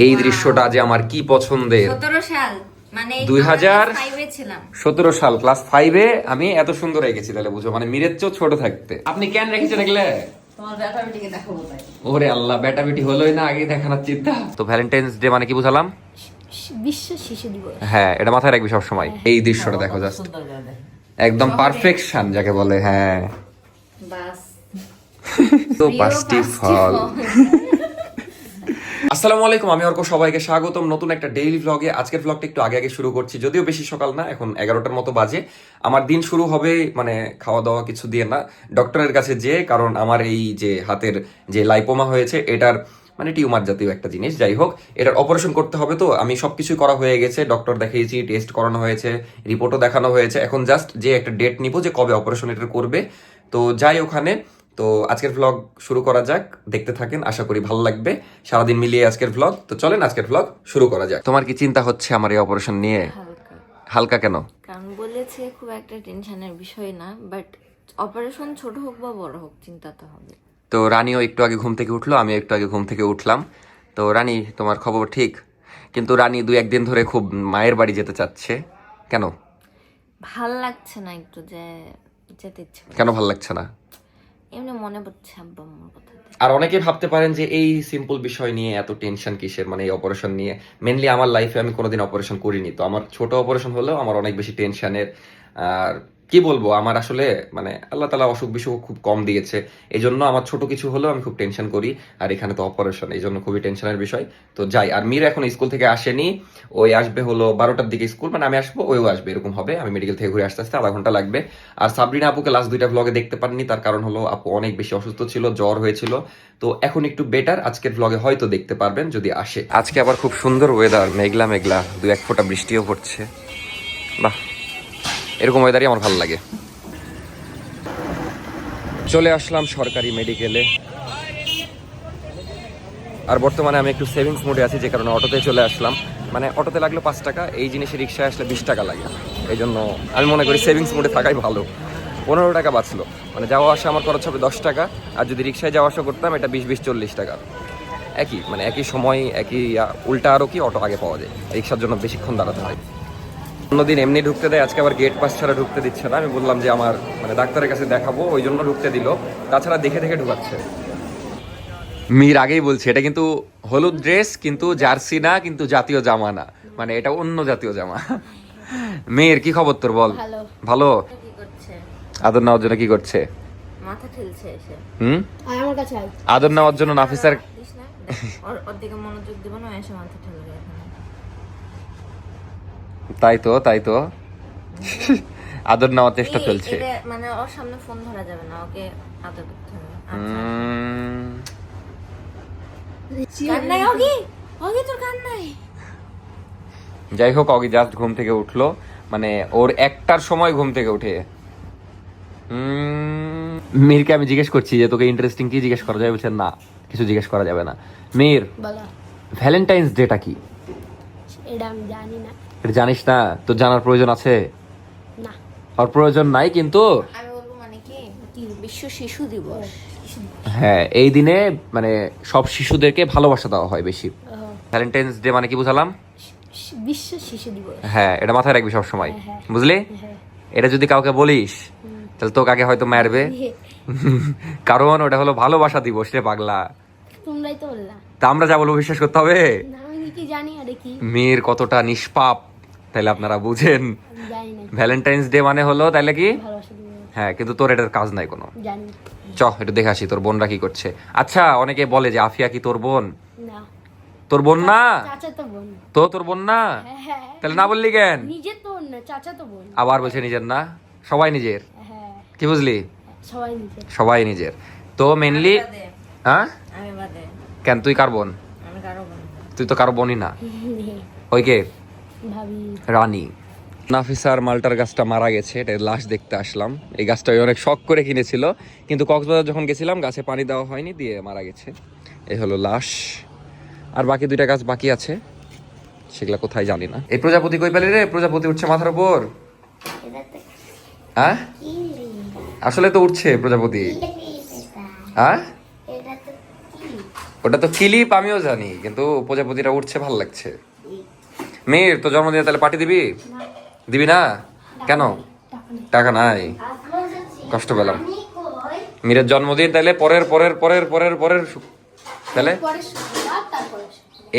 এই দৃশ্যটা যে আমার কি পছন্দের। 17 সাল মানে 2017 সাল ক্লাস 5-এ আমি এত সুন্দর রেখেছি, তাহলে বুঝো মানে মিরের চেয়েও ছোট থাকতে। আপনি কেন রেখেছেন এগুলা? তোমার বেটা বেটিকে দেখাবো তাই। ওরে আল্লাহ, বেটা বেটি হলোই না, আগে দেখানোর চিন্তা। তো ভ্যালেন্টাইন্স ডে মানে কি বুঝালাম? বিশ্ব শিশু দিবস। হ্যাঁ, এটা মাথায় রাখবি সব সময়। এই দৃশ্যটা দেখো, জাস্ট একদম পারফেকশন যাকে বলে। হ্যাঁ বাস তো পাঁচটি ফল। আসসালামু আলাইকুম, আমি অর্ক, সবাইকে স্বাগতম নতুন একটা ডেইলি ভ্লগে। আজকের ভ্লগটা একটু আগে আগে শুরু করছি, যদিও বেশি সকাল না, এখন 11টার মতো বাজে। আমার দিন শুরু হবে মানে খাওয়া দাওয়া কিছু দিয়ে না, ডক্টরের কাছে যেয়ে, কারণ আমার এই যে হাতের যে লাইপোমা হয়েছে, এটার মানে টিউমার জাতীয় একটা জিনিস, যাই হোক, এটার অপারেশন করতে হবে। তো আমি সবকিছু করা হয়ে গেছে, ডক্টর দেখিয়েছি, টেস্ট করানো হয়েছে, রিপোর্টও দেখানো হয়েছে। এখন জাস্ট যে একটা ডেট নিব যে কবে অপারেশন এটা করবে, তো যাই ওখানে। তো আজকের ভ্লগ শুরু করা যাক, দেখতে থাকেন, আশা করি ভালো লাগবে। সারাদিন মিলিয়ে আজকের ভ্লগ, তো চলেন আজকের ভ্লগ শুরু করা যাক। তোমার কি চিন্তা হচ্ছে আমার এই অপারেশন নিয়ে? হালকা কেন? কারণ বলেছে খুব একটা টেনশনের বিষয় না, বাট অপারেশন ছোট হোক বা বড় হোক চিন্তা তো হবে। তো রানীও একটু আগে ঘুম থেকে উঠলো, আমি একটু আগে ঘুম থেকে উঠলাম। তো রানী, তোমার খবর ঠিক? কিন্তু রানী 2-1 দিন ধরে খুব মায়ের বাড়ি যেতে চাচ্ছে, কেন? ভাল লাগছে না একটু, যে যেতে ইচ্ছে করে। কেন ভাল লাগছে না? এমনি মনে পড়ছে আব্বা আম্মুর কথা। আর অনেকে ভাবতে পারেন যে এই সিম্পল বিষয় নিয়ে এত টেনশন কিসের, মানে এই অপারেশন নিয়ে। মেনলি আমার লাইফে আমি কোনোদিন অপারেশন করিনি, তো আমার ছোট অপারেশন হলেও আমার অনেক বেশি টেনশনের। আর কি বলবো, আমার আসলে মানে আল্লাহ তাআলা অসুখ বিসুখ খুব কম দিয়েছে, এই জন্য আমার ছোট কিছু হলেও আমি খুব টেনশন করি। আর এখানে তো অপারেশন, এই জন্য খুবই টেনশনের বিষয়। তো যাই, আর মীর এখন স্কুল থেকে আসেনি, ওই আসবে হলো 12টার দিকে স্কুল, মানে আমি আসবো ওইও আসবে, এরকম হবে। আমি মেডিকেল থেকে ঘুরে আসতে আসতে আধা ঘন্টা লাগবে। আর সাবরিনা আপুকে লাস্ট 2টা ভ্লগে দেখতে পারিনি, তার কারণ হলো আপু অনেক বেশি অসুস্থ ছিল, জ্বর হয়েছিল। তো এখন একটু বেটার, আজকের ভ্লগে হয়তো দেখতে পারবেন যদি আসে। আজকে আবার খুব সুন্দর ওয়েদার, মেঘলা মেঘলা, 2-1 ফোঁটা বৃষ্টিও পড়ছে। বাহ, এরকম ওয়েদারই আমার ভালো লাগে। চলে আসলাম সরকারি মেডিকেলে। আর বর্তমানে আমি একটু সেভিংস মোডে আছি, যে কারণে অটোতে চলে আসলাম। মানে অটোতে লাগলো 5 টাকা, এই জিনিসে রিক্সায় আসলে 20 টাকা লাগে। এই জন্য আমি মনে করি সেভিংস মোডে থাকাই ভালো। 15 টাকা বাঁচলো, মানে যাওয়া আসা আমার খরচ হবে 10 টাকা। আর যদি রিক্সায় যাওয়া আসা করতাম, এটা 20-40 টাকা। একই মানে একই সময় একই, উল্টা আরও কি অটো আগে পাওয়া যায়, রিক্সার জন্য বেশিক্ষণ দাঁড়াতে হয়। অন্যদিন এমনি ঢুকতে দেয়, আজকে আবার গেট পাস ছাড়া ঢুকতে দিচ্ছে না। আমি বললাম যে আমার মানে ডাক্তারের কাছে দেখাবো, ওই জন্য ঢুকতে দিল, তাছাড়া দেখে দেখে ঢুকাচ্ছে। মীর আগেই বলছে এটা কিন্তু হলুদ ড্রেস, কিন্তু জার্সি না, কিন্তু জাতীয় জামা না, মানে এটা অন্য জাতীয় জামা। মেয়ের কি খবর তোর বল? ভালো। কি করছে? আদর নেওয়ার জন্য কি করছে? মাথা ঠেলছে এসে। আমার কাছে আয়। আদর নেওয়ার জন্য নাফিসার দিস না, ওর দিকে মনোযোগ দিব না, এসে মাথা ঠেলবে এখন। তাই তো আদর নেওয়ার চেষ্টা চলছে। মানে ওর সামনে ফোন ধরা যাবে না, ওকে আদর করতে হবে। কান্নাই ওগি, ওগি তোর কান্নাই। যাই হোক, অগি জাস্ট ঘুম থেকে উঠলো, মানে ওর 1টার সময় ঘুম থেকে উঠে। মীরকে আমি জিজ্ঞেস করছি যে তোকে ইন্টারেস্টিং কি জিজ্ঞেস করা যাবে, বলছে না কিছু জিজ্ঞেস করা যাবে না। মীর, বলো। ভ্যালেন্টাইন্স ডেটা কি? এটা আমি জানি না। এটা জানিস না? তোর জানার প্রয়োজন আছে? না। আর প্রয়োজন নাই, কিন্তু আমি বলবো মানে কি বিশ্ব শিশু দিবস। হ্যাঁ, এই দিনে মানে সব শিশুদেরকে ভালোবাসা দেওয়া হয় বেশি। ভ্যালেন্টাইন্স ডে মানে কি বুঝালাম? বিশ্ব শিশু দিবস। হ্যাঁ, এটা মাথায় রাখবি সব সময়, হ্যাঁ। বুঝলি? হ্যাঁ। এটা যদি কাউকে বলিস, তাহলে তোকে আগে হয়তো মারবে, কারণ ওটা হলো ভালোবাসা দিবস রে পাগলা। তোমরাই তো বললা। তা আমরা যা বলবো বিশ্বাস করতে হবে? না, আমি কি জানি আরে কি? মেয়ের কতটা নিষ্পাপ তাহলে আপনারা বুঝেন। আমি জানি না। ভ্যালেন্টাইন্স ডে মানে হলো তাহলে কি? ভালোবাসা দিবস। হ্যাঁ, কিন্তু তোর এটার কাজ নাই কোনো। জানি চ একটু দেখে আসি তোর বোনরা কি করছে। আচ্ছা, অনেকে বলে যে আফিয়া কি তোর বোন? না। তোর বোন না? চাচা তো বোন। তোর বোন না? হ্যাঁ। তাহলে না বললি কেন? নিজের তো বোন না, চাচা তো বোন। আবার বলছে নিজের না, সবাই নিজের। হ্যাঁ। কি বুঝলি? সবাই নিজের। সবাই নিজের। তো মেনলি হ্যাঁ, আমি বাদে। কেন তুই কার বোন? আমি কারো বোন। তুই তো কারো বোনই না। ওই কে? ভাবি। রানী। নাফিসার মালটার গাছটা মারা গেছে, এটা লাশ দেখতে আসলাম। এই গাছটা অনেক শখ করে কিনেছিল, কিন্তু কক্সবাজার যখন গেছিলাম গাছে পানি দেওয়া হয়নি, দিয়ে মারা গেছে। এই হলো লাশ। আর বাকি 2টা গাছ বাকি আছে, সেগুলা কোথায় জানি না। এই প্রজাপতি কই পেলি রে? প্রজাপতি উঠছে মাথার উপর। হ্যাঁ, আসলে তো উঠছে প্রজাপতি। হ্যাঁ, ওটা তো ক্লিপ, আমিও জানি, কিন্তু প্রজাপতিটা উঠছে, ভালো লাগছে। মেয়ের তো জন্মদিনে তাহলে পার্টি দিবি? দিবি না কেন? টাকা নাই, কষ্ট পেলাম। মীরের জন্মদিন তাহলে পরের পরের পরের পরের পরের তাহলে পরের শুক্রবার, তারপরে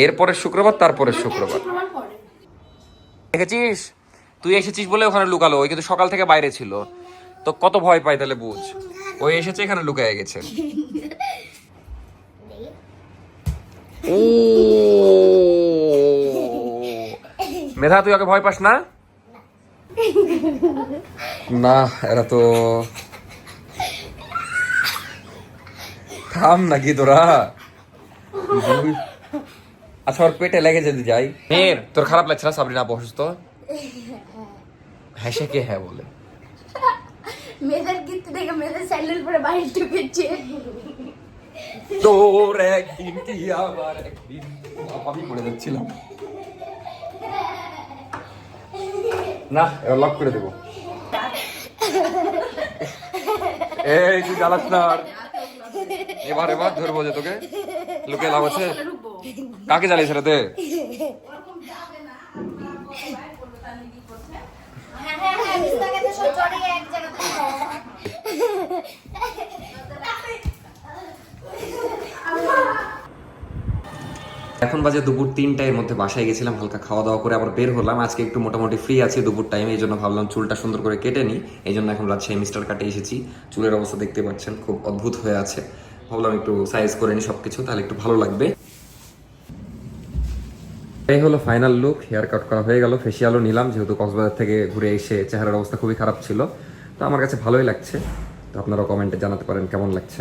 এরপরের শুক্রবার, তারপরের শুক্রবার। শুক্রবার পরে। দেখেছিস, তুই এসেছিস বলে ওখানে লুকালো, ওই কিন্তু সকাল থেকে বাইরে ছিল। তো কত ভয় পাই তাহলে বুঝ, ওই এসেছে এখানে লুকায় গেছে। ও মেধা, তুই ওকে ভয় পাস না? না, এরা তো থাম নাকি তোরা। আচ্ছা, ওর পেটে লেগে যদি যাই। মেয়ের তোর খারাপ লাগছে না সাবরিনা আপু অসুস্থ? হ্যাঁ, সে কে হ্যাঁ বলে? মেয়েদের গীত দেখে মেয়েদের স্যান্ডেল পরে বাইরে ঢুকেছে। তোর একদিন কি আমার একদিন, আমি করে যাচ্ছিলাম না, এবার লক করে দেবো। এই তুই জ্বালাস না আর। এবার ধরবো যে তোকে, লোকে লাভ আছে। কাকে জ্বালিয়েছ রে তে? এখন বাজে দুপুর 3টার মধ্যে বাসায় গেছিলাম, হালকা খাওয়া দাওয়া করে আবার বের হলাম। আজকে একটু মোটামুটি ফ্রি আছি দুপুর টাইমে, এই জন্য ভাবলাম চুলটা সুন্দর করে কেটে নিই। এই জন্য এখন রাজশাহী মিস্টার কাটে এসেছি। চুলের অবস্থা দেখতে পাচ্ছেন, খুব অদ্ভুত হয়ে আছে। ভাবলাম একটু সাইজ করে নিই সবকিছু, তাহলে একটু ভালো লাগবে। এই হলো ফাইনাল লুক, হেয়ার কাট করা হয়ে গেল, ফেসিয়ালও নিলাম, যেহেতু কক্সবাজার থেকে ঘুরে এসে চেহারার অবস্থা খুবই খারাপ ছিল। তো আমার কাছে ভালোই লাগছে, তো আপনারা কমেন্টে জানাতে পারেন কেমন লাগছে।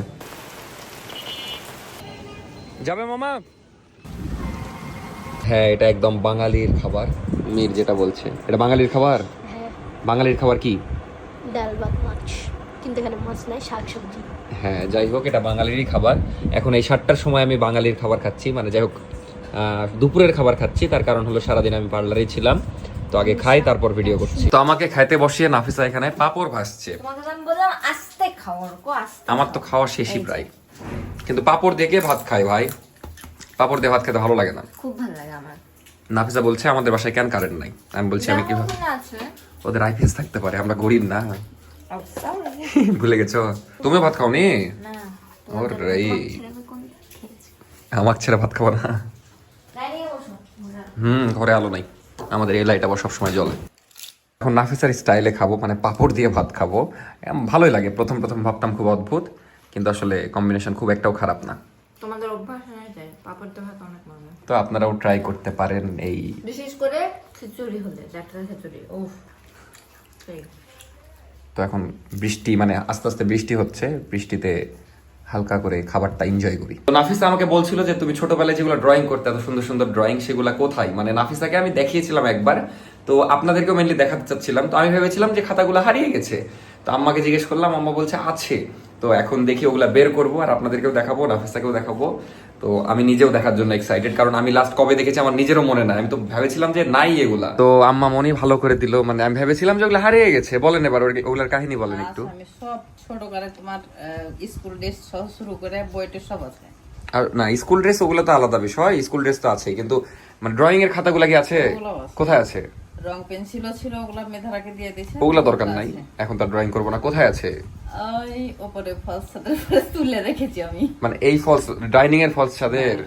যাবে মামা? হ্যাঁ, এটা একদম বাঙালির খাবার। মীর যেটা বলছে এটা বাঙালির খাবার। হ্যাঁ, বাঙালির খাবার কি? ডাল ভাত মাছ, কিন্তু এখানে মাছ নাই, শাক সবজি। হ্যাঁ, যাই হোক, এটা বাঙালিরই খাবার। এখন এই 7টার সময় আমি বাঙালির খাবার খাচ্ছি, মানে যাই হোক দুপুরের খাবার খাচ্ছি। তার কারণ হলো সারাদিন আমি পার্লারেই ছিলাম, তো আগে খাই তারপর ভিডিও করছি। তো আমাকে খাইতে বসিয়ে নাফিসা এখানে পাপড় ভাসছে। তোমাকে আমি বললাম আস্তে খাও, আস্তে। আমার তো খাওয়া শেষই প্রায়, কিন্তু পাপড় দিয়ে কে ভাত খায় ভাই? পাপড় দিয়ে ভাত খেতে ভালো লাগে না। খুব ভালো লাগে আমার। নাফিসা বলছে আমাদের বাসায় কেন কারেন্ট নাই। আমি বলছি আমি কিভাবে? আছে ওদের আইপিএস থাকতে পারে, আমরা গরিব না। অবশ্য। ভুলে গেছো? তুমি ভাত খাওনি? না, ওরে, খেয়েছি। আমাকে ছেড়ে ভাত খাবো না? দাঁড়িয়ে বসো। ঘরে আলো নাই, আমাদের এই লাইট আবার সবসময় জ্বলে। এখন নাফিসার স্টাইলে খাবো, মানে পাপড় দিয়ে ভাত খাবো। ভালোই লাগে। প্রথম প্রথম ভাবতাম খুব অদ্ভুত, কিন্তু আসলে কম্বিনেশন খুব একটাও খারাপ না। তোমাদের অভ্যাস হয়ে যায়, পাপড় তো ভাত অনেক মজা। তো আপনারাও ট্রাই করতে পারেন। এই বিশেষ করে খিচুড়ি হলে, জাটরা খিচুড়ি, উফ। তো এখন বৃষ্টি, মানে আস্তে আস্তে বৃষ্টি হচ্ছে, বৃষ্টিতে হালকা করে খাবারটা এনজয় করি। তো নাফিসা আমাকে বলছিল যে তুমি ছোটবেলায় যেগুলো ড্রয়িং করতে, এত সুন্দর সুন্দর ড্রয়িং, সেগুলো কোথায়? মানে নাফিসাকে আমি দেখিয়েছিলাম একবার, তো আপনাদেরকেও মেনলি দেখাতে চাচ্ছিলাম। তো আমি ভেবেছিলাম যে খাতাগুলো হারিয়ে গেছে, তো আম্মাকে জিজ্ঞেস করলাম, আম্মা বলছে আছে। তো এখন দেখি ওগুলা বের করবো, আর আপনাদেরকেও দেখাবো, নাফিসাকেও দেখাবো। তো আমি নিজেও দেখার জন্য এক্সাইটেড, কারণ আমি লাস্ট কবে দেখেছি আমার নিজেরও মনে নাই। আমি তো ভেবেছিলাম যে নাই এগুলা, তো আম্মা মনই ভালো করে দিল। মানে আমি ভেবেছিলাম যে ওগুলা হারিয়ে গেছে। বলেন এবার ওগুলার কাহিনী বলেন একটু। আমি সব ছোট করে তোমার স্কুল ড্রেস শুরু করে বইটে সব আছে। আর না, স্কুল ড্রেস ওগুলো তো আলাদা বিষয়, স্কুল ড্রেস তো আছেই, কিন্তু মানে ড্রয়িং এর খাতাগুলো কি আছে? ওগুলোও আছে। কোথায় আছে? রং পেন্সিলও ছিল, ওগুলা মেধারাকে দিয়ে দিয়েছে। ওগুলা দরকার নাই, এখন তো ড্রয়িং করবো না। কোথায় আছে? ওই উপরে ফলস তুলে রেখেছি আমি। মানে এই ফলস, ডাইনিং এর ফলস ছাদের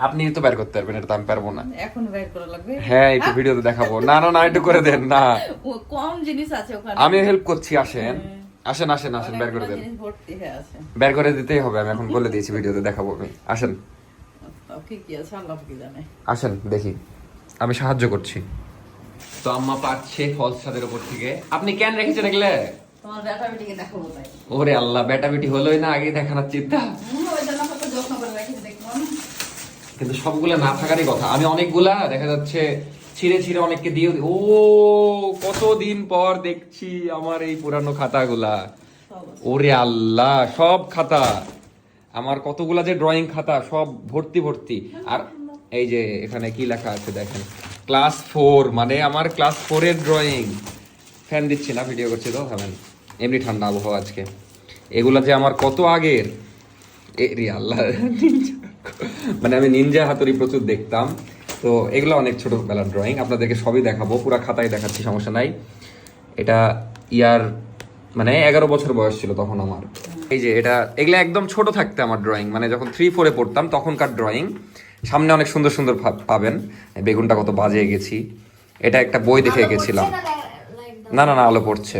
আপনি তো বের করতে পারবেন, এটা তো আমি পারবো না। এখন বের করা লাগবে। হ্যাঁ, একটু ভিডিওতে দেখাবো। না না না, একটু করে দেন না, ও কম জিনিস আছে ওখানে। আমি হেল্প করছি। আসেন আসেন আসেন আসেন, বের করে দেন। জিনিস ভর্তি হয়ে আছে। বের করে দিতেই হবে, আমি এখন বলে দিয়েছি, ভিডিওতে দেখাবো আমি। আসেন ওকে, কি আছে আল্লাহ কি জানে। আসেন দেখি, আমি সাহায্য করছি। তো আম্মা পাচ্ছে ফলস ছাদের উপর থেকে। আপনি কেন রেখেছেন এগুলো? তোমার বেটা বেটিকে দেখাবো তাই। ওরে আল্লাহ, বেটা বেটি হলোই না, আগে দেখানোর চিন্তা। ওই জন্য কত যত্ন করে রেখেছি দেখলাম। কিন্তু সবগুলা না থাকারই কথা। আমি অনেকগুলা দেখা যাচ্ছে ছিঁড়ে ছিঁড়ে অনেককে দিয়ে ও কতদিন পর দেখছি আমার এই পুরানো খাতাগুলা। ওরে আল্লাহ, সব খাতা আমার, কতগুলা যে ড্রয়িং খাতা, সব ভর্তি ভর্তি। আর এই যে এখানে কি লেখা আছে দেখেন, ক্লাস 4, মানে আমার ক্লাস 4 এর ড্রয়িং। ফ্যান দিচ্ছি না, ভিডিও করছি তো, ভাবেন এমনি ঠান্ডা আবহাওয়া আজকে। এগুলা যে আমার কত আগের, এ রে আল্লাহ। মানে আমি নিনজা হাতুড়ি প্রচুর দেখতাম, তো এগুলো অনেক ছোটবেলার ড্রয়িং, আপনাদেরকে সবই দেখাবো, পুরা খাতায় দেখাচ্ছি, সমস্যা নাই। এটা ইয়ার মানে 11 বছর বয়স ছিল তখন আমার। এই যে এটা, এগুলো একদম ছোট থাকতে আমার ড্রয়িং, মানে যখন 3-4-এ পড়তাম তখনকার ড্রয়িং। সামনে অনেক সুন্দর সুন্দর পাবেন। বেগুনটা কত বাজে গেছি, এটা একটা বই দেখে গেছিলাম। না না না, আলো পড়ছে।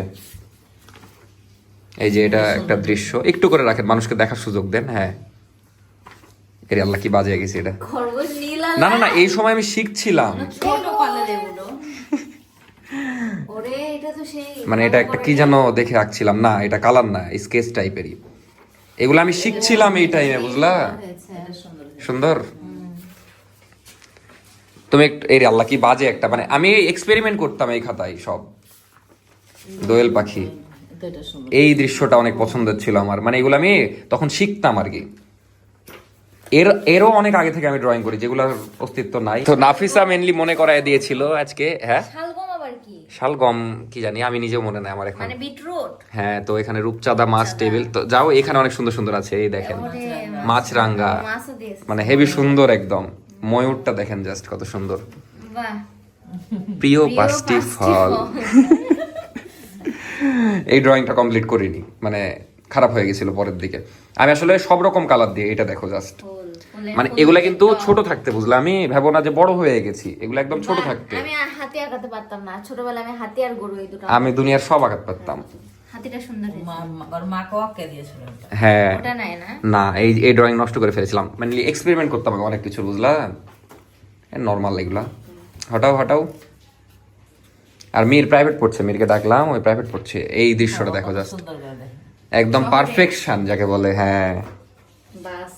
এই যে এটা একটা দৃশ্য, একটু করে রাখেন, মানুষকে দেখার সুযোগ দেন। হ্যাঁ, এর আল্লাহ কি বাজে গেছি এটা। খরগোশ নীল না না না, এই সময় আমি শিখছিলাম। ছোট পালের এগুলো। ওরে এটা তো সেই মানে এটা একটা কি যেন দেখে আঁকছিলাম, না এটা কালার না, স্কেচ টাইপেরই। এগুলো আমি শিখছিলাম এই টাইমে, বুঝলা? সুন্দর। তুমি এই আল্লাহ কি বাজে একটা, মানে আমি এক্সপেরিমেন্ট করতাম এই খাতায় সব। দোয়েল পাখি, এটা সুন্দর। এই দৃশ্যটা অনেক পছন্দের ছিল আমার, মানে এগুলো আমি তখন শিখতাম আর কি। এরও অনেক আগে থেকে আমি ড্রয়িং করি, যেগুলোর অস্তিত্ব নাই। তো নাফিসা মেনলি মনে করায় দিয়েছিল আজকে। হ্যাঁ, শালগম আবার কি? শালগম কি জানি, আমি নিজেও মনে নাই আমার এখন। মানে বিটরুট। হ্যাঁ, তো এখানে রূপচাঁদা মাছ টেবিল, তো যাও এখানে অনেক সুন্দর সুন্দর আছে, এই দেখেন মাছরাঙ্গা, মাছও দিয়েছে। মানে হেভি সুন্দর একদম। ময়ূরটা দেখেন জাস্ট কত সুন্দর। বাহ, প্রিয় পাঁচটি ফল। এই ড্রয়িংটা কমপ্লিট করিনি, মানে খারাপ হয়ে গেছিল পরের দিকে। আমি আসলে সব রকম কালার দিয়ে, এটা দেখো জাস্ট, ফুল, ফুলের মানে ফুল এগুলা দিয়ে কিন্তু তো- ছোট থাকতে, বুঝলাম, আমি ভাবো না যে বড় হয়ে গেছি, এগুলো একদম ছোট বাহ, থাকতে আমি হাতি আঁকাতে পারতাম না ছোটবেলায়, আমি হাতি আর গরু এই দুটো আমি দুনিয়ার সব আঘাত পারতাম। হাতিটা সুন্দর হয়েছে। ওর মাকে আঁকে দিয়েছিল এটা। হ্যাঁ, ওটা নাই না? না এই ড্রয়িং নষ্ট করে ফেলেছিলাম, মানে এক্সপেরিমেন্ট করতাম আমি অনেক কিছু, বুঝলা? নর্মাল এগুলা হটাও হটাও। আর মীর প্রাইভেট পড়ছে, মীরকে ডাকলাম, ওই প্রাইভেট পড়ছে। এই দৃশ্যটা দেখো জাস্ট, সুন্দর করে দেখে। একদম পারফেকশন যাকে বলে। হ্যাঁ, বাস,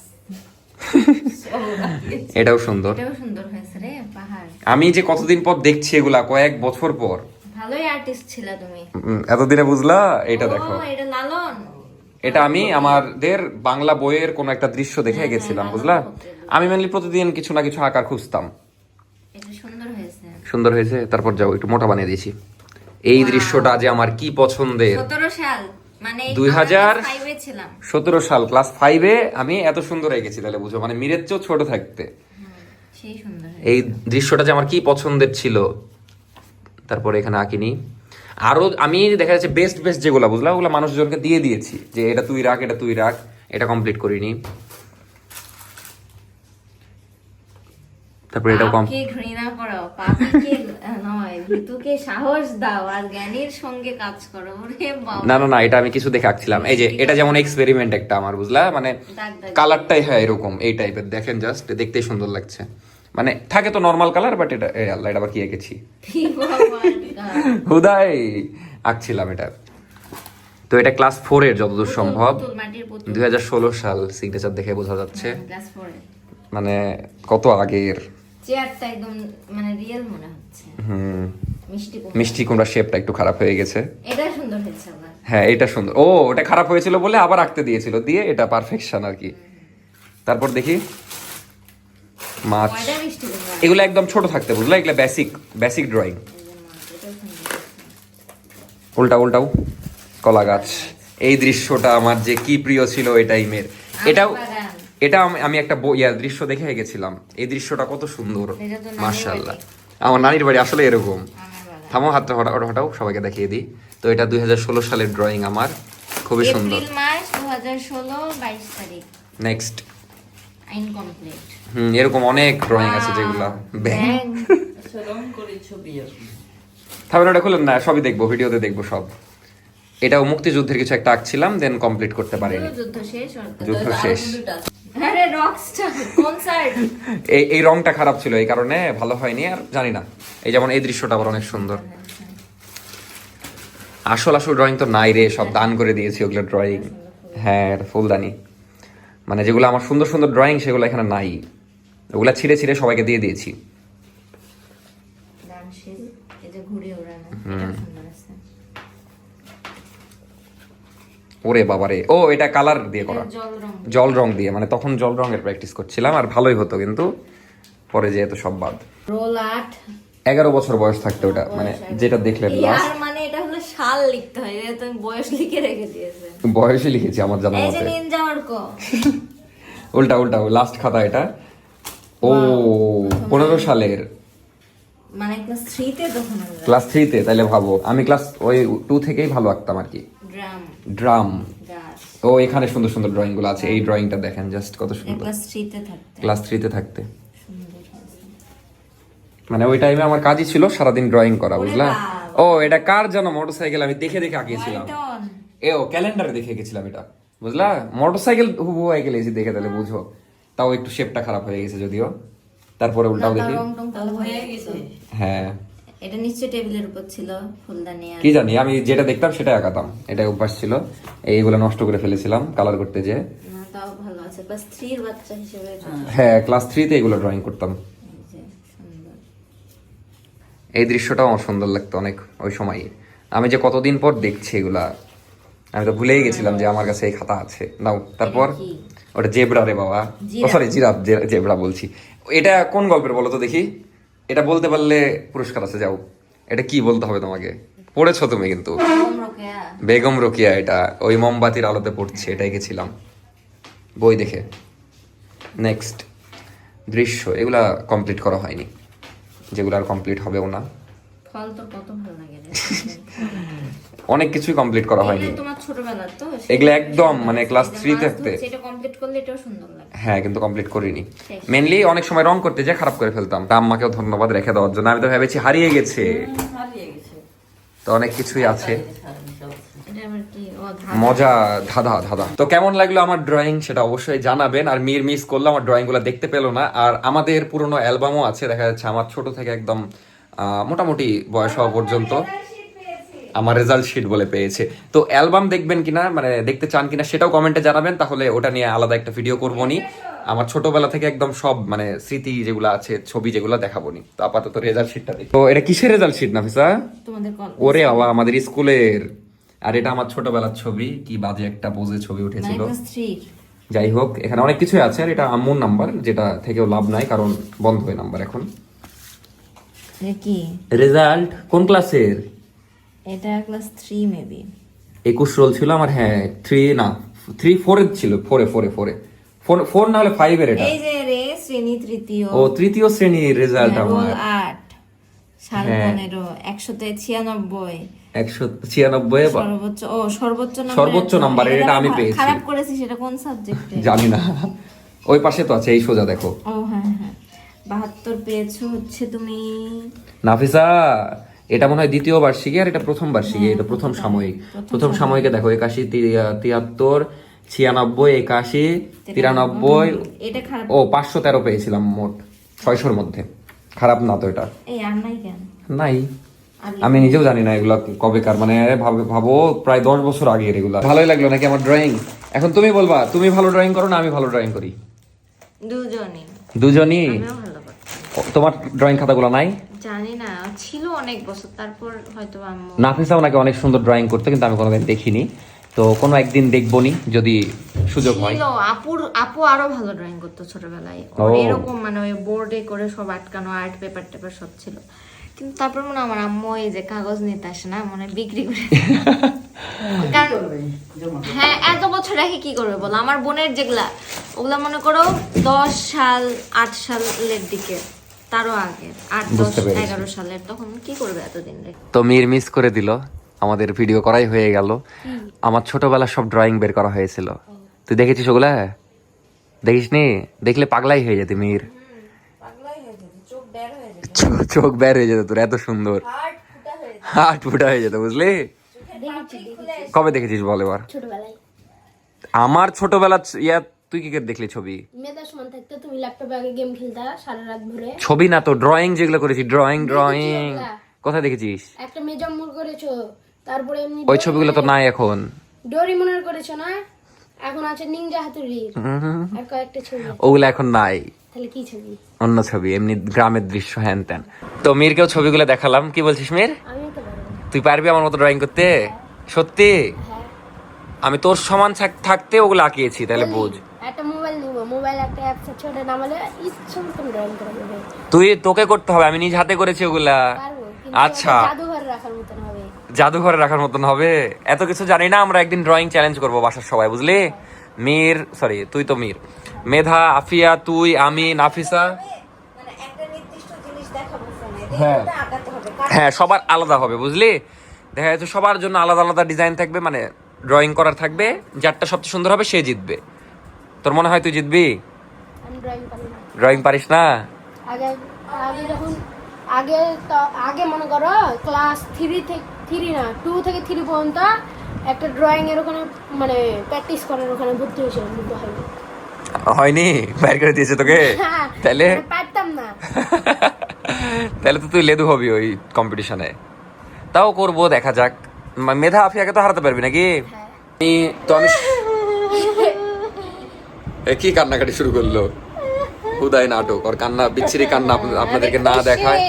এটাও সুন্দর। এটাও সুন্দর হয়েছে রে, পাহাড়। আমি যে কতদিন পর দেখছি এগুলা, কয়েক বছর পর। ভালোই আর্টিস্ট ছিল তুমি। এতদিনে বুঝলা? এটা দেখো, ও, এটা লালন। এটা আমি আমাদের বাংলা বইয়ের কোন একটা দৃশ্য দেখে গেছিলাম, বুঝলা? আমি মেনলি প্রতিদিন কিছু না কিছু আঁকার খুঁজতাম। এটা সুন্দর হয়েছে। সুন্দর হয়েছে। তারপর যাও একটু মোটা বানিয়ে দিয়েছি। এই দৃশ্যটা যে আমার কি পছন্দের। 17 সাল, মানে 2017 5 এ ছিলাম। সাল ক্লাস 5-এ আমি এত সুন্দর এঁকেছি, তাহলে বুঝো, মানে মীরের চেয়েও ছোট থাকতে। সেই সুন্দর হয়েছে। এই দৃশ্যটা যে আমার কি পছন্দের ছিল। তারপরে এখানে আঁকিনি। আরো আমি দেখা যাচ্ছে বেস্ট বেস্ট যেগুলো, বুঝলা, ওগুলো মানুষজনকে দিয়ে দিয়েছি, যে এটা তুই রাখ, এটা তুই রাখ। এটা কমপ্লিট করিনি। তারপরে এটাও পাপকে ঘৃণা করো, পাপিকে নয়, ভীতুকে সাহস দাও, আর জ্ঞানীর সঙ্গে কাজ করো। ওরে বাবা, না না না, এটা আমি কিছু দেখে আঁকছিলাম। এই যে এটা যেমন এক্সপেরিমেন্ট একটা আমার, বুঝলা, মানে দাগ দাগ। কালারটাই হ্যাঁ এরকম এই টাইপের, দেখেন জাস্ট, দেখতেই সুন্দর লাগছে। মানে থাকে তো নর্মাল কালার, বাট এটা এই আল্লাহ, এটা আবার কি এঁকেছি, কি বাবা, হুদাই আঁকছিলাম এটা। তো এটা ক্লাস 4-এর যতদূর সম্ভব, পুতুল, মাটির পুতুল। 2016 সাল, সিগনেচার দেখে বোঝা যাচ্ছে, ক্লাস 4 এ। মানে কত আগের। চেয়ারটা একদম মানে রিয়েল মনে হচ্ছে। মিষ্টি কুমড়া। মিষ্টি কুমড়া শেপটা একটু খারাপ হয়ে গেছে। এটা সুন্দর হয়েছে আবার। হ্যাঁ, এটা সুন্দর। ও, ওটা খারাপ হয়েছিল বলে আবার আঁকতে দিয়েছিল, দিয়ে এটা পারফেকশন আর কি। তারপর দেখি মাছ, কয়টা মিষ্টি কুমড়া? এগুলো একদম ছোট থাকতে, বুঝলা, এগুলো বেসিক ড্রয়িং। এই যে মাছ, এটাও সুন্দর হয়েছে। উল্টাও কলা গাছ। এই দৃশ্যটা আমার যে কি প্রিয় ছিল এই টাইমের। এটাও বাগান। এটা আমি একটা দৃশ্য দেখে গেছিলাম। এই দৃশ্যটা কত সুন্দর, এটা তো নানির মাশাআল্লাহ। বাড়ি। আমার নানির বাড়ি আসলে এরকম। আমার বাগান। থামো, হাতটা হটাও, সবাইকে দেখিয়ে দিই। তো এটা 2016 সালের ড্রয়িং আমার, খুবই সুন্দর। এপ্রিল মাস 2016, 22 তারিখ। নেক্সট। ইনকমপ্লিট। এরকম অনেক ড্রয়িং আছে যেগুলা ব্যাং। রং করে ছবি আর তারপরে ওটা খুলেন না, সবই দেখবো, ভিডিওতে দেখবো সব। এটাও মুক্তিযুদ্ধের কিছু একটা আঁকছিলাম, দেন কমপ্লিট করতে পারিনি। যুদ্ধ শেষ হল। যুদ্ধ শেষ। আরে রকস্টার কনসার্ট। এই রংটা খারাপ ছিল, এই কারণে ভালো হয়নি, আর জানি না। এই যেমন এই দৃশ্যটা আবার অনেক সুন্দর। আসল ড্রয়িং তো নাই রে, সব দান করে দিয়েছি ওগুলো ড্রয়িং। হ্যাঁ, ফুলদানি, মানে যেগুলো আমার সুন্দর সুন্দর ড্রয়িং সেগুলো এখানে নাই, ওগুলা ছিঁড়ে ছিঁড়ে সবাইকে দিয়ে দিয়েছি। দানশীল, এই যে ঘুড়ি ওড়ানো, এটা সুন্দর আছে। ওরে বাবারে, ও এটা কালার দিয়ে করা, এটা জল রং। জল রং দিয়ে, মানে তখন জল রঙের প্র্যাকটিস করছিলাম, আর ভালোই হতো, কিন্তু পরে যেহেতু সব বাদ। Role art. 11 বছর বয়স থাকতে ওটা, মানে যেটা দেখলেন লাস্ট। ইয়ার মানে এটা হলো সাল লিখতে হয়, এটা তুমি বয়স লিখে রেখে দিয়েছে। বয়সে লিখেছি আমার জানা এই যে মতে। নিনজা অর্ক। উল্টাও লাস্ট খাতা এটা। ও 15 সালের মানে ক্লাস 3-তে তখন আমরা ক্লাস 3-তে, তাহলে ভাবো আমি ক্লাস ওই 2 থেকেই ভালো আঁকতাম আর কি। ড্রাম ড্রাম, গাছ ও এখানে সুন্দর সুন্দর ড্রয়িং গুলো আছে, এই ড্রয়িংটা দেখেন জাস্ট কত সুন্দর। ক্লাস 3-তে থাকতে ক্লাস 3-তে থাকতে সুন্দর হয়েছে। মানে ওই টাইমে আমার কাজই ছিল সারাদিন ড্রয়িং করা, ওরে বুঝলা? বাবা। ও এটা কার যেন মোটরসাইকেল, আমি দেখে দেখে আঁকিয়েছিলাম। Python। এ ও ক্যালেন্ডারে দেখে গেছিলাম এটা, বুঝলা? মোটরসাইকেল হুবহু এঁকে লিয়েছি, দেখে তাহলে বুঝো। তাও একটু শেপটা খারাপ হয়ে গেছে যদিও, তারপরে উল্টাও না, তার দেখি। রং টং কালো হয়ে গেছে। হ্যাঁ এটা নিশ্চয়ই টেবিলের উপর ছিল ফুলদানি আর কি জানি, আমি যেটা দেখতাম সেটাই আঁকাতাম, এটাই অভ্যাস ছিল। এইগুলো নষ্ট করে ফেলেছিলাম কালার করতে যে। না, তাও ভালো আছে ক্লাস 3-র বাচ্চা হিসেবে এটা হ্যাঁ ক্লাস 3-তে এগুলো ড্রয়িং করতাম। এই যে সুন্দর। এই দৃশ্যটাও আমার সুন্দর লাগতো অনেক ওই সময়। আমি যে কতদিন পর দেখছি এগুলা, আমি তো ভুলেই গেছিলাম যে আমার কাছে এই খাতা আছে। নাও তারপর এটা কি? ওটা জেব্রা রে বাবা, জিরাফ। সরি জিরাফ, জেব্রা বলছি। এটা কোন গল্পের বলো তো দেখি? এটা বলতে পারলে পুরস্কার আছে, যাও। এটা কি বলতে হবে তোমাকে? পড়েছো তুমি কিন্তু, বেগম রোকেয়া। বেগম রোকিয়া। এটা ওই মোমবাতির আলোতে পড়ছে, এটাই গেছিলাম বই দেখে। নেক্সট দৃশ্য, এগুলা কমপ্লিট করা হয়নি, যেগুলো আর কমপ্লিট হবেও না। ফল তো কত ভালো লাগে রে। অনেক কিছুই কমপ্লিট করা হয়নি। এগুলো তোমার ছোটবেলার তো? এগুলো একদম মানে ক্লাস 3 মাছ থাকতে। ধরছে, এটা কমপ্লিট করলে এটাও সুন্দর লাগে। হ্যাঁ কিন্তু কমপ্লিট করিনি। শেষ। মেনলি অনেক সময় রং করতে যে খারাপ করে ফেলতাম। তা আম্মাকেও ধন্যবাদ রেখে দেওয়ার জন্য, আমি তো ভেবেছি হারিয়ে গেছে, হারিয়ে গেছে। তো অনেক কিছুই আছে। এটা আবার কি? ও মজা, ধাঁধা ধাঁধা। তো কেমন লাগলো আমার ড্রয়িং সেটা অবশ্যই জানাবেন। আর মির মিস করলো আমার ড্রয়িং গুলো দেখতে পেলো না। আর আমাদের পুরনো অ্যালবামও আছে, দেখা যাচ্ছে আমার ছোট থেকে একদম মোটামুটি বয়স হওয়া পর্যন্ত আমার রেজাল্ট শিট বলে পেয়েছে। তো অ্যালবাম দেখবেন কিনা, মানে দেখতে চান কিনা সেটাও কমেন্টে জানাবেন, তাহলে ওটা নিয়ে আলাদা একটা ভিডিও করবো নি। আমার ছোটবেলা থেকে একদম সব মানে স্মৃতি যেগুলো আছে, ছবি যেগুলো দেখাবো নি। তো আপাতত রেজাল্ট শিটটা দেখি। তো এটা কিসের রেজাল্ট শিট নাফিসা? তোমাদের ওরে বাবা, আমাদের স্কুলের। আর এটা আমার ছোটবেলার ছবি, কি বাজে একটা পোজে ছবি উঠেছিল। ক্লাস 3। যাই হোক, এখানে অনেক কিছুই আছে। আর এটা আম্মুর নাম্বার, যেটা থেকেও লাভ নাই কারণ বন্ধ হয়ে নাম্বার এখন। এটা কি? রেজাল্ট কোন ক্লাসের? এটা ক্লাস 3 মেবি। 21 রোল ছিল আমার। হ্যাঁ 3 না 3-4 এর ছিল, 4 না হলে 5 এর এটা। এই যে রে শ্রেণী তৃতীয়। ও তৃতীয় শ্রেণীর রেজাল্ট রোল আমার। 8 সাল হ্যাঁ। 15 196 196 সর্বোচ্চ নাম্বার এটা আমি পেয়েছি। খারাপ করেছি সেটা কোন সাবজেক্টে জানি না, ওই পাশে তো আছে, এই সোজা দেখো। ও হ্যাঁ হ্যাঁ 72 পেয়েছো হচ্ছে তুমি। নাফিসা এটা মনে হয় দ্বিতীয় বার্ষিকী, আর এটা প্রথম বার্ষিকী। এটা প্রথম সাময়িক। প্রথম সাময়িকে দেখো 81, 73, 96, 81, 93। এটা খারাপ। ও 513 পেয়েছিলাম মোট 600-র মধ্যে। খারাপ না তো এটা? এই আর নাই কেন? নাই, আর আমি নিজেও জানি না এগুলা কবেকার, মানে ভাবো প্রায় 10 বছর আগের এগুলা। ভালোই লাগলো নাকি আমার ড্রয়িং? এখন তুমি বলবা তুমি ভালো ড্রয়িং করো না আমি ভালো ড্রয়িং করি? দুজনই। দুজনই। আমিও ভালো করতাম। তোমার ড্রয়িং খাতাগুলো নাই? জানি না, ছিল অনেক বছর, তারপর হয়তো আম্মু। নাফিসাও নাকি অনেক সুন্দর ড্রয়িং করতে, কিন্তু আমি কোনোদিন দেখিনি। তো কোনো একদিন দেখবনি যদি সুযোগ হয়। ছিল আপু আরো ভালো ড্রয়িং করতো ছোটবেলায়। ও। ওর এরকম মানে ওই বোর্ডে করে সব আটকানো, আর্ট পেপার টেপার সব ছিল। কিন্তু তারপর মনে হয় আমার আম্মু এই যে কাগজ নিতে আসে না, মানে বিক্রি করে। কারণ হ্যাঁ এত বছর রেখে কি করবে বলো? আমার বোনের যেগুলা, ওগুলা মনে করো 10 সাল 8 সালের দিকে, তারও আগে 8, 10, বুঝতে পেরেছি। 11 সালের, তখন কি করবে এতদিন রেখে? তো মির মিস করে দিল, আমাদের ভিডিও করাই হয়ে গেল। আমার ছোটবেলার সব ড্রয়িং বের করা হয়েছিল। তুই দেখেছিস ওগুলা? দেখিসনি? দেখলে পাগলাই হয়ে যেতে মির। চোখ বের হয়ে যেত তোর, এত সুন্দর হাট ফুটা হয়ে যেত, বুঝলি? কবে দেখেছিস বল এবার? ছোটবেলায় আমার ছোটবেলা ইয়া, তুই কি করে দেখলি ছবি? মেয়েদের সমান থাকতে তুমি ল্যাপটপে আগে গেম খেলতা সারা রাত ধরে। ছবি না তো, ড্রয়িং যেগুলো করেছি, ড্রয়িং ওগুলা। কোথায় দেখেছিস? একটা মেজম্মুর করেছো, তারপরে এমনি ওই ছবিগুলো তো নাই এখন। ডোরিমনের করেছো না? এখন আছে নিনজা হাতুড়ির আর কয়েকটা ছবি আছে। ওগুলো এখন নাই, তাহলে কি ছবি? অন্য ছবি, এমনি গ্রামের দৃশ্য হ্যান ত্যান। তো মিরকেও ছবিগুলো দেখালাম। কি বলছিস মির? আমিও তো পারবো। তুই পারবি আমার মতো ড্রয়িং করতে? সত্যি? হ্যাঁ আমি তোর সমান থাকতে ওগুলো আঁকিয়েছি, তাহলে বুঝ। একটা মোবাইল নিবো, মোবাইল একটা অ্যাপস আছে, ওটা নামালে ইচ্ছে মতন ড্রয়িং করা যাবে। তোকে করতে হবে, আমি নিজ হাতে করেছি ওগুলা। পারবো, কিন্তু আচ্ছা, ওটা জাদুঘরে রাখার মতন হবে। জাদুঘরে রাখার মতন হবে? এত কিছু জানি না। আমরা একদিন ড্রয়িং চ্যালেঞ্জ করবো বাসার সবাই, বুঝলি? তুই তো মির, মেধা, আফিয়া, তুই, আমি, নাফিসা, হ্যাঁ হ্যাঁ, সবার আলাদা হবে বুঝলি। দেখা যাচ্ছে সবার জন্য আলাদা আলাদা ডিজাইন থাকবে, মানে ড্রয়িং করার থাকবে, যারটা সবচেয়ে সুন্দর হবে সে জিতবে। তোর মনে হয় তুই জিতবি? আমি ড্রয়িং পারি না। ড্রয়িং পারিস না? আগে আগে যখন আগে মনে করো ক্লাস 3 না 2 থেকে 3 পর্যন্ত একটা ড্রয়িং এর ওখানে মানে প্র্যাকটিস করার ওখানে ভর্তি হয়েছিলাম, কিন্তু হয়নি। হয়নি? বাইর করে দিয়েছে তোকে? তাহলে মানে পারতাম না। তাহলে তো তুই লেদু হবি ওই কম্পিটিশনে। তাও করবো, দেখা যাক। মেধা আফিয়াকে তো হারাতে পারবি নাকি? আমি কি কান্নাকাটি শুরু করলো, হুদাই নাটক। আর কান্না, বিচ্ছিরি কান্না আপনাদেরকে না দেখায়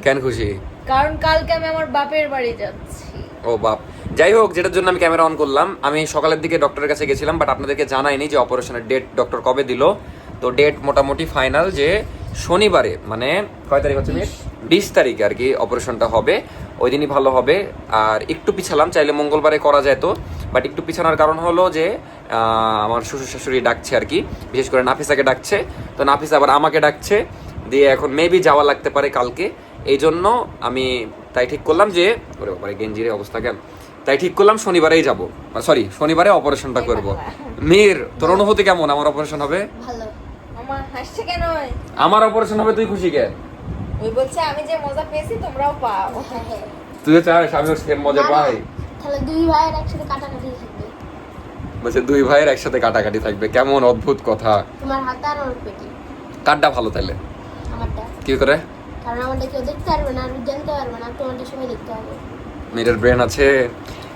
কেন খুশি? কারণ কালকে আমি আমার বাপের বাড়ি যাচ্ছি। ও বাপ, যাই হোক, যেটার জন্য আমি ক্যামেরা অন করলাম, আমি সকালের দিকে ডক্টরের কাছে গেছিলাম, বাট আপনাদেরকে জানাইনি যে অপারেশনের ডেট ডক্টর কবে দিল। তো ডেট মোটামুটি ফাইনাল যে শনিবারে, মানে কয় তারিখ হচ্ছে, 20 তারিখে আর কি অপারেশনটা হবে। ওই দিনই ভালো হবে। আর একটু পিছালাম, চাইলে মঙ্গলবারে করা যায় তো, বাট একটু পিছানোর কারণ হলো যে আমার শ্বশুর শাশুড়ি ডাকছে আর কি, বিশেষ করে নাফিসাকে ডাকছে। তো নাফিসা আবার আমাকে ডাকছে, দিয়ে এখন মেবি যাওয়া লাগতে পারে কালকে। এই জন্য আমি তাই ঠিক করলাম যে, ওরে বাবারে গেঞ্জির অবস্থা কেন, তাই ঠিক করলাম শনিবারেই যাব, সরি শনিবারে অপারেশনটা করব। মীর, তোর অনুভূতি কেমন? আমার অপারেশন হবে? ভালো। মামা হাসছে কেন? আমার অপারেশন হবে, তুই খুশি কেন? ওই বলছে আমি যে মজা পেয়েছি তোমরাও পাও। তুইও চাস আমিও সেম মজা পাই? তাহলে দুই ভাইয়ের একসাথে কাটাকাটি থাকবে। বলছে দুই ভাইয়ের একসাথে কাটাকাটি থাকবে, কেমন অদ্ভুত কথা। তোমার হাত আর ওর পেটি। কারটা ভালো তাহলে? আমারটা। কি করে? কারণ আমারটা কেউ দেখতে পারবে না আর জানতে পারবে না, তোমারটা সবাই দেখতে হবে। মেয়েটার ব্রেন আছে,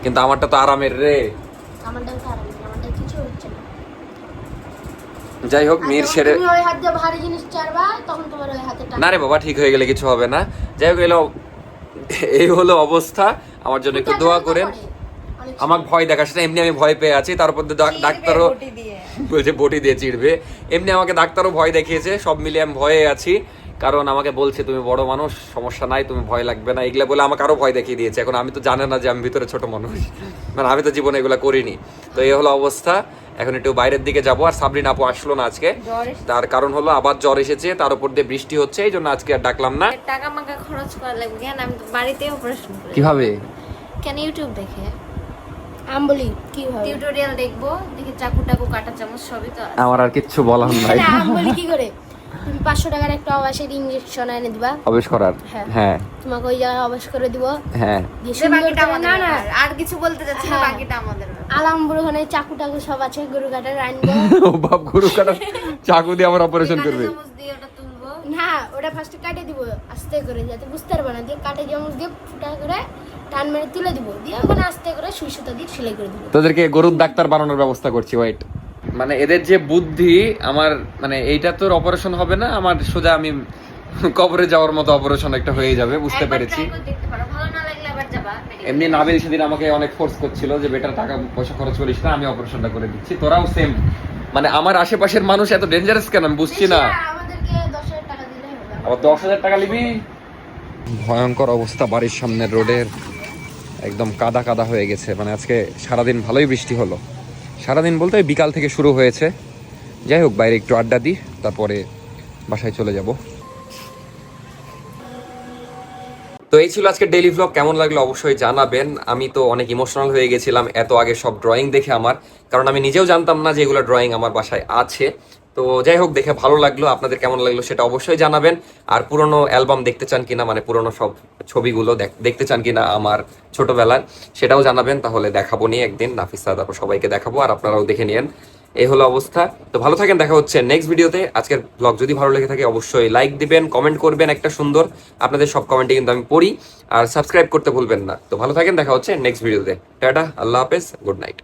কিন্তু আমারটা তো আরামের রে। আমারটাও তো আরাম, আমারটা কিছু হচ্ছে না। যাই হোক, মীর সেরে, তুমি ওই হাত দিয়ে ভারী জিনিস চারবা, তখন তোমার ওই হাতে না রে বাবা, ঠিক হয়ে গেলে কিছু হবে না। যাই হোক, এই হলো অবস্থা। আমার জন্য একটু দোয়া করেন। আমার ভয় দেখাস না, এমনি আমি ভয় পেয়ে আছি, তারপর ডাক্তারও বলছে বটি দিয়ে চিড়বে। এমনি আমাকে ডাক্তারও ভয় দেখিয়েছে, সব মিলিয়ে আমি ভয়ে আছি। কারণ আমাকে বলছে তুমি বড় মানুষ, সমস্যা নাই, তুমি ভয় লাগবে না, এগুলা বলে আমাকে আরো ভয় দেখিয়ে দিয়েছে। এখন আমি তো জানে না যে আমি ভিতরে ছোট মানুষ, মানে আমি তো জীবনে এগুলা করিনি। তো এই হলো অবস্থা। এখন একটু বাইরের দিকে যাবো। আর সাবরিন আপু আসলো না আজকে, তার কারণ হলো আবার জ্বর এসেছে, তার উপর দিয়ে বৃষ্টি হচ্ছে, এই জন্য আজকে আর ডাকলাম না। টাকা মাকা খরচ করা লাগবে কেন? আমি তো বাড়িতে অপারেশন করি। কিভাবে? কেন? ইউটিউব দেখে আমি বলি কি হবে, টিউটোরিয়াল দেখবো, দেখি চাকু টাকু কাটা চামচ সবই তো আছে। আমার আর কিচ্ছু বলার নাই। না আমি বলি কি করে, তুমি 500 টাকার একটা অবশ্যই ইনজেকশন এনে দিবা, অবেশ করার? হ্যাঁ। হ্যাঁ তোমাকে ওই জায়গায় অবশ্য করে দিব। হ্যাঁ। দিয়ে যে সুন্দর বাকিটা করে- আমাদের না না ব্যাপার। আর কিছু বলতে যাচ্ছি না, হ্যাঁ। বাকিটা আমাদের ব্যাপার। আলামপুর ওখানে চাকু টাকু সব আছে, গরু কাটার আনবো। ও বাপ, গরু কাটা চাকু দিয়ে আমার অপারেশন কাঁটা করবে? চামচ দিয়ে ওটা তুলবো। না ওটা ফার্স্টে কাটে দিব আস্তে করে, যাতে বুঝতে পারবে না, দিয়ে কাটে চামচ দিয়ে ফুটা করে টান মেরে তুলে দিব, দিয়ে ওখানে আস্তে করে সুই সুতা দিয়ে সেলাই করে দিব। তোদেরকে গরুর ডাক্তার বানানোর ব্যবস্থা করছি, ওয়েট। মানে এদের যে বুদ্ধি, আমার মানে এইটা তোর অপারেশন হবে না, আমার সোজা আমি কবরে যাওয়ার মতো অপারেশন একটা হয়ে যাবে, বুঝতে একবার পেরেছি। try করে দেখতে পারো, ভালো না লাগলে আবার যাবা medical। এমনি নাবিল সেদিন আমাকে অনেক ফোর্স করছিল যে বেটার টাকা পয়সা খরচ করিস না, আমি অপারেশনটা করে দিচ্ছি। তোরাও সেম, মানে আমার আশেপাশের মানুষ এত ডেঞ্জারাস কেন আমি বুঝছি না। আমাদেরকে 10,000 টাকা দিলে হবে। আবার 10,000 টাকা নিবি? ভয়ঙ্কর অবস্থা বাড়ির সামনের রোডের, একদম কাদা কাদা হয়ে গেছে। মানে আজকে সারাদিন ভালোই বৃষ্টি হলো, সারাদিন বলতে ওই বিকাল থেকে শুরু হয়েছে। যাই হোক, বাইরে একটু আড্ডা দিই, তারপরে বাসায় চলে যাব। তো এই ছিল আজকে ডেইলি ভ্লগ। কেমন লাগলো অবশ্যই জানাবেন। আমি তো অনেক ইমোশনাল হয়ে গেছিলাম এত আগে সব ড্রয়িং দেখে আমার, কারণ আমি নিজেও জানতাম না যে এগুলো ড্রয়িং আমার বাসায় আছে। তো যাই হোক, দেখে ভালো লাগলো। আপনাদের কেমন লাগলো সেটা অবশ্যই জানাবেন। আর পুরনো অ্যালবাম দেখতে চান কিনা, মানে পুরনো সব ছবিগুলো দেখতে চান কিনা আমার ছোটবেলার, সেটাও জানাবেন। তাহলে দেখাবো নিয়ে একদিন, নাফিসা তারপর সবাইকে দেখাবো, আর আপনারাও দেখে নিন। এই হলো অবস্থা। তো ভালো থাকেন, দেখা হচ্ছে নেক্সট ভিডিওতে। আজকের ব্লগ যদি ভালো লেগে থাকে অবশ্যই লাইক দিবেন, কমেন্ট করবেন একটা সুন্দর, আপনাদের সব কমেন্টে কিন্তু আমি পড়ি। আর সাবস্ক্রাইব করতে ভুলবেন না। তো ভালো থাকেন, দেখা হচ্ছে নেক্সট ভিডিওতে। টাটা, আল্লাহ হাফেজ, গুড নাইট।